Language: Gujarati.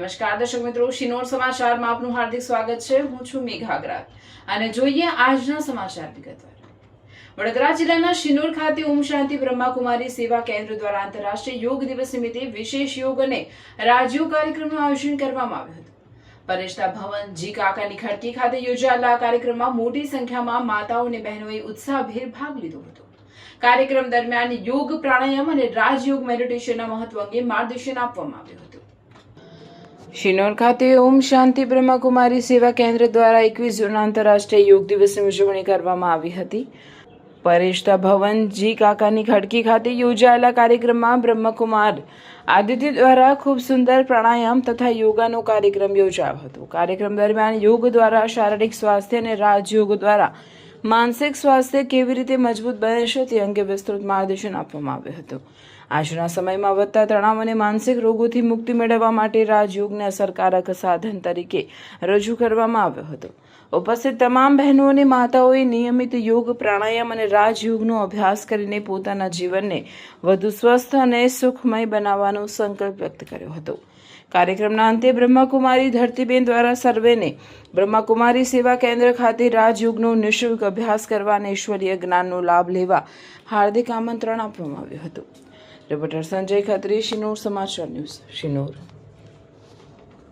નમસ્કાર દર્શક મિત્રો, શિનોર સમાચારમાં આપનું હાર્દિક સ્વાગત છે। હું છું મેઘા અગ્રવાલ અને જોઈએ આજના સમાચાર વિગતવાર। વડોદરા જિલ્લાના શિનોર ખાતે ઓમ શાંતિ બ્રહ્માકુમારી સેવા કેન્દ્ર દ્વારા આંતરરાષ્ટ્રીય યોગ દિવસ નિમિત્તે વિશેષ યોગ અને રાજયોગ કાર્યક્રમનું આયોજન કરવામાં આવ્યું હતું। પરેશતા ભવન જી કાકાની ખડકી ખાતે યોજાયેલા આ કાર્યક્રમમાં મોટી સંખ્યામાં માતાઓ અને બહેનોએ ઉત્સાહભેર ભાગ લીધો હતો। કાર્યક્રમ દરમિયાન યોગ, પ્રાણાયામ અને રાજયોગ મેડિટેશનના મહત્વ અંગે માર્ગદર્શન આપવામાં આવ્યું હતું। શિનોર ખાતે ઓમ શાંતિ બ્રહ્માકુમારી સેવા કેન્દ્ર દ્વારા 21 જૂન આંતરરાષ્ટ્રીય યોગ દિવસની ઉજવણી કરવામાં આવી હતી। પરેશતા ભવન જી કાકાની ખડકી ખાતે યોજાયેલા કાર્યક્રમમાં બ્રહ્મકુમાર આદિત્ય દ્વારા ખૂબ સુંદર પ્રાણાયામ તથા યોગાનો કાર્યક્રમ યોજાયો હતો। કાર્યક્રમ દરમિયાન યોગ દ્વારા શારીરિક સ્વાસ્થ્ય અને રાજયોગ દ્વારા માનસિક સ્વાસ્થ્ય કેવી રીતે મજબૂત બને છે તે અંગે વિસ્તૃત માર્ગદર્શન આપવામાં આવ્યું હતું। આજના સમયમાં વધતા તણાવ અને માનસિક રોગોથી મુક્તિ મેળવવા માટે રાજયોગને અસરકારક સાધન તરીકે રજૂ કરવામાં આવ્યો હતો। ઉપસ્થિત તમામ બહેનો અને માતાઓએ નિયમિત યોગ, પ્રાણાયામ અને રાજયોગનો અભ્યાસ કરીને પોતાના જીવનને વધુ સ્વસ્થ અને સુખમય બનાવવાનો સંકલ્પ વ્યક્ત કર્યો હતો। કાર્યક્રમના અંતે બ્રહ્માકુમારી ધરતીબેન દ્વારા સર્વેને બ્રહ્માકુમારી સેવા કેન્દ્ર ખાતે રાજયોગનો નિઃશુલ્ક અભ્યાસ કરવા અને ઈશ્વરીય જ્ઞાનનો લાભ લેવા હાર્દિક આમંત્રણ આપવામાં આવ્યું હતું। રિપોર્ટર સંજય ખત્રી, શિનોર સમાચાર ન્યૂઝ, શિનોર।